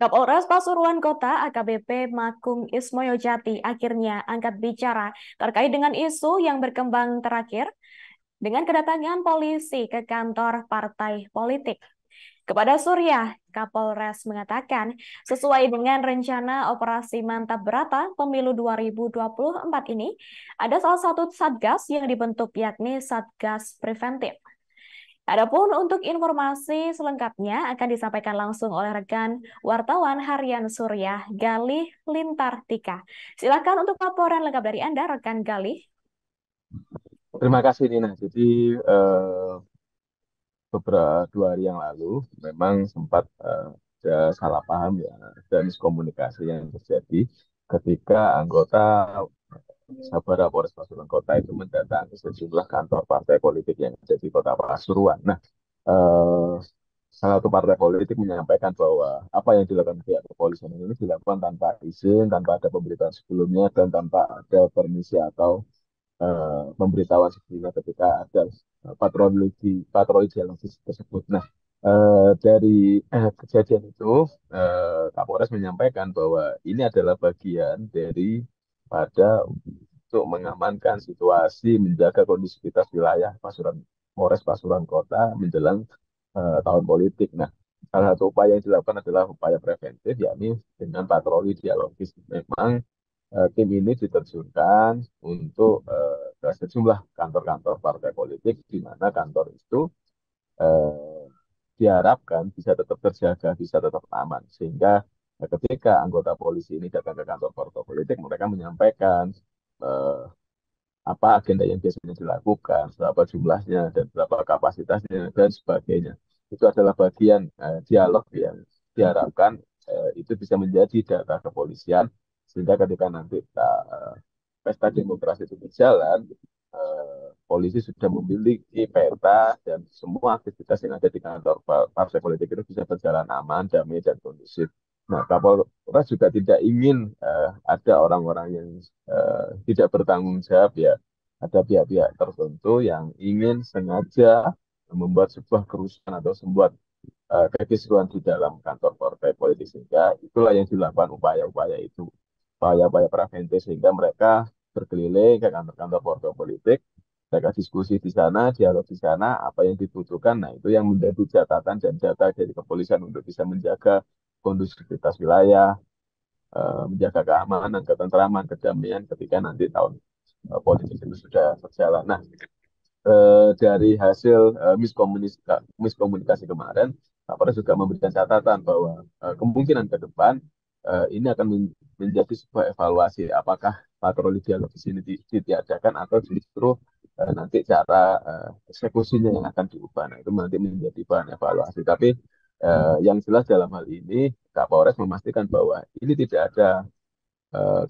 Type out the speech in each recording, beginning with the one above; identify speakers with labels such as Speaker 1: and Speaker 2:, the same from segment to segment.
Speaker 1: Kapolres Pasuruan Kota AKBP Makung Ismoyojati akhirnya angkat bicara terkait dengan isu yang berkembang terakhir dengan kedatangan polisi ke kantor partai politik. Kepada Surya, Kapolres mengatakan sesuai dengan rencana operasi Mantap Berata Pemilu 2024 ini, ada salah satu satgas yang dibentuk yakni Satgas Preventif. Adapun untuk informasi selengkapnya akan disampaikan langsung oleh rekan wartawan harian Surya, Galih Lintartika. Silakan untuk laporan lengkap dari Anda, rekan Galih.
Speaker 2: Terima kasih Nina. Jadi beberapa 2 hari yang lalu memang sempat ada salah paham ya dan miskomunikasi yang terjadi ketika anggota Sabara Polres Pasuruan Kota itu mendatangi sejumlah kantor partai politik yang ada di Kota Pasuruan. Nah, eh, salah satu partai politik menyampaikan bahwa apa yang dilakukan pihak kepolisian ini dilakukan tanpa izin, tanpa ada pemberitahuan sebelumnya, dan tanpa ada permisi atau pemberitahuan sebelumnya ketika ada patroli dialogis tersebut. Nah, dari kejadian itu, Kapolres menyampaikan bahwa ini adalah bagian dari pada untuk mengamankan situasi, menjaga kondisivitas wilayah Polres Pasuruan Kota menjelang tahun politik. Nah, salah satu upaya yang dilakukan adalah upaya preventif, yakni dengan patroli dialogis. Memang tim ini diterjunkan untuk ke sejumlah kantor-kantor partai politik, di mana kantor itu eh, diharapkan bisa tetap terjaga, bisa tetap aman. Sehingga ketika anggota polisi ini datang ke kantor partai politik, mereka menyampaikan eh, apa agenda yang biasanya dilakukan, berapa jumlahnya, dan berapa kapasitasnya, dan sebagainya. Itu adalah bagian dialog yang diharapkan itu bisa menjadi data kepolisian, sehingga ketika nanti pesta demokrasi itu berjalan, polisi sudah memiliki peta dan semua aktivitas yang ada di kantor partai politik itu bisa berjalan aman, damai, dan kondusif. Nah, Kapolres juga tidak ingin ada orang-orang yang tidak bertanggung jawab ya. Ada pihak-pihak tertentu yang ingin sengaja membuat sebuah kerusuhan atau membuat kekisruhan di dalam kantor partai politik, sehingga itulah yang dilakukan upaya-upaya itu, upaya-upaya preventif, sehingga mereka berkeliling ke kantor-kantor partai politik, mereka diskusi di sana, dialog di sana, apa yang dibutuhkan. Nah, itu yang menjadi catatan dan data dari kepolisian untuk bisa menjaga kondusivitas wilayah, menjaga keamanan, ketentraman, kedamaian ketika nanti tahun politik itu sudah berjalan. Nah, dari hasil miskomunikasi kemarin, Kapolres juga memberikan catatan bahwa kemungkinan ke depan ini akan menjadi sebuah evaluasi apakah patroli dialogis ini ditiadakan atau justru nanti cara eksekusinya yang akan diubah. Nah, itu nanti menjadi bahan evaluasi. Tapi yang jelas dalam hal ini Kapolres memastikan bahwa ini tidak ada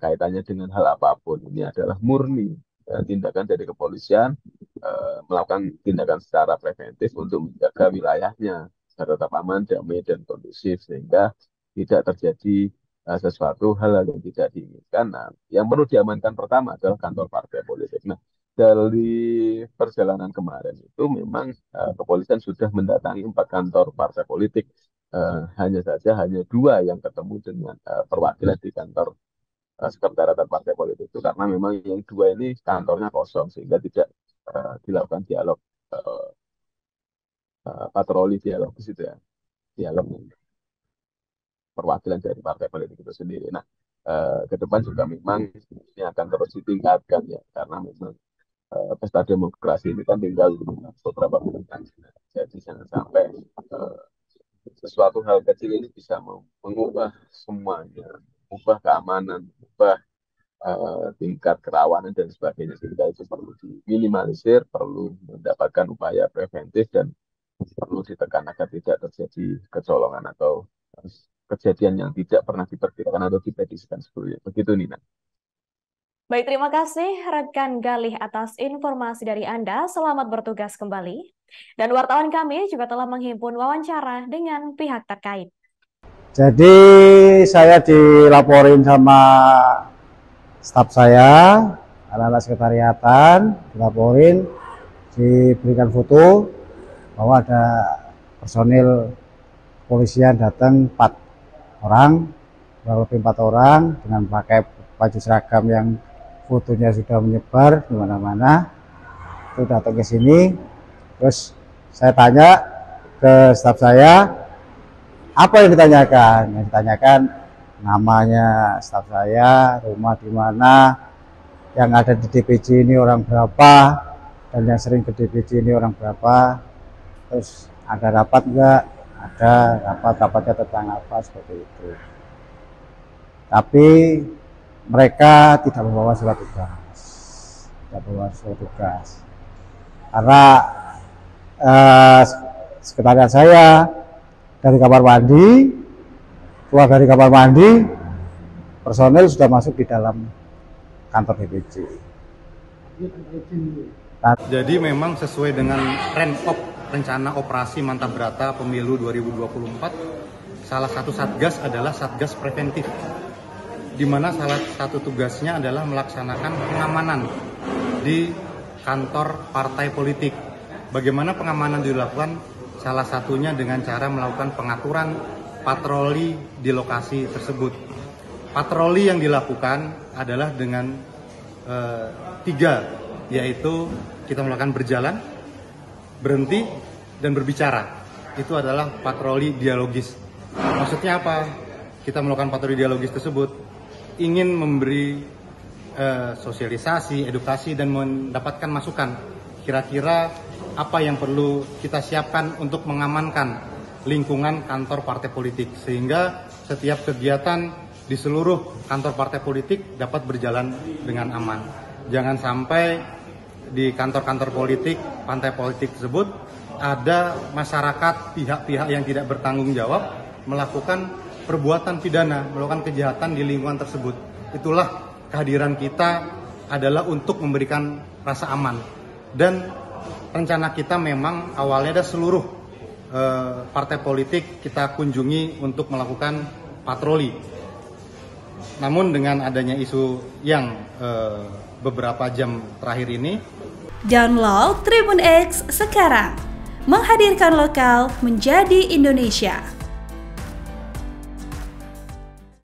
Speaker 2: kaitannya dengan hal apapun. Ini adalah murni tindakan dari kepolisian melakukan tindakan secara preventif untuk menjaga wilayahnya agar tetap aman, damai, dan kondusif, sehingga tidak terjadi sesuatu hal yang tidak diinginkan. Nah, yang perlu diamankan pertama adalah kantor partai politik. Nah, dari perjalanan kemarin itu memang kepolisian sudah mendatangi 4 kantor partai politik. Hanya saja hanya 2 yang ketemu dengan perwakilan di kantor sekretariat partai politik itu, karena memang yang 2 ini kantornya kosong, sehingga tidak dilakukan dialog uh, patroli dialog di situ ya, dialog perwakilan dari partai politik itu sendiri. Nah, ke depan juga memang ini akan terus ditingkatkan ya, karena memang pesta demokrasi ini kan tinggal beberapa bulan lagi. Jadi jangan sampai uh, sesuatu hal kecil ini bisa mengubah semuanya, mengubah keamanan, mengubah tingkat kerawanan dan sebagainya, sehingga itu perlu diminimalisir, perlu mendapatkan upaya preventif, dan perlu ditekan agar tidak terjadi kecolongan atau kejadian yang tidak pernah diperkirakan atau diprediksikan sebelumnya. Begitu Nina.
Speaker 1: Baik, terima kasih rekan Galih atas informasi dari Anda. Selamat bertugas kembali. Dan wartawan kami juga telah menghimpun wawancara dengan pihak terkait.
Speaker 3: Jadi saya dilaporin sama staf saya, anak-anak sekretariatan, dilaporin, diberikan foto bahwa ada personil polisian datang 4 orang, kurang lebih 4 orang dengan pakai baju seragam yang fotonya sudah menyebar di mana-mana. Itu datang ke sini, terus saya tanya ke staf saya, apa yang ditanyakan? Yang ditanyakan namanya staf saya, rumah di mana, yang ada di DPJ ini orang berapa, dan yang sering ke DPJ ini orang berapa, terus ada rapat enggak, ada rapatnya tentang apa, seperti itu. Tapi mereka tidak membawa surat tugas, karena sekretariat saya dari kamar mandi, keluar dari kamar mandi, personel sudah masuk di dalam kantor DPJ.
Speaker 4: Jadi memang sesuai dengan rencana operasi Mantap Brata Pemilu 2024, salah satu satgas adalah satgas preventif, di mana salah satu tugasnya adalah melaksanakan pengamanan di kantor partai politik. Bagaimana pengamanan dilakukan? Salah satunya dengan cara melakukan pengaturan patroli di lokasi tersebut. Patroli yang dilakukan adalah dengan 3, yaitu kita melakukan berjalan, berhenti, dan berbicara. Itu adalah patroli dialogis. Maksudnya apa? Kita melakukan patroli dialogis tersebut ingin memberi sosialisasi, edukasi, dan mendapatkan masukan. Kira-kira apa yang perlu kita siapkan untuk mengamankan lingkungan kantor partai politik, sehingga setiap kegiatan di seluruh kantor partai politik dapat berjalan dengan aman. Jangan sampai di kantor-kantor politik, partai politik tersebut ada masyarakat, pihak-pihak yang tidak bertanggung jawab melakukan perbuatan pidana, melakukan kejahatan di lingkungan tersebut. Itulah kehadiran kita adalah untuk memberikan rasa aman. Dan rencana kita memang awalnya ada seluruh partai politik kita kunjungi untuk melakukan patroli. Namun dengan adanya isu yang beberapa jam terakhir ini,
Speaker 5: download Tribun X sekarang, menghadirkan lokal menjadi Indonesia.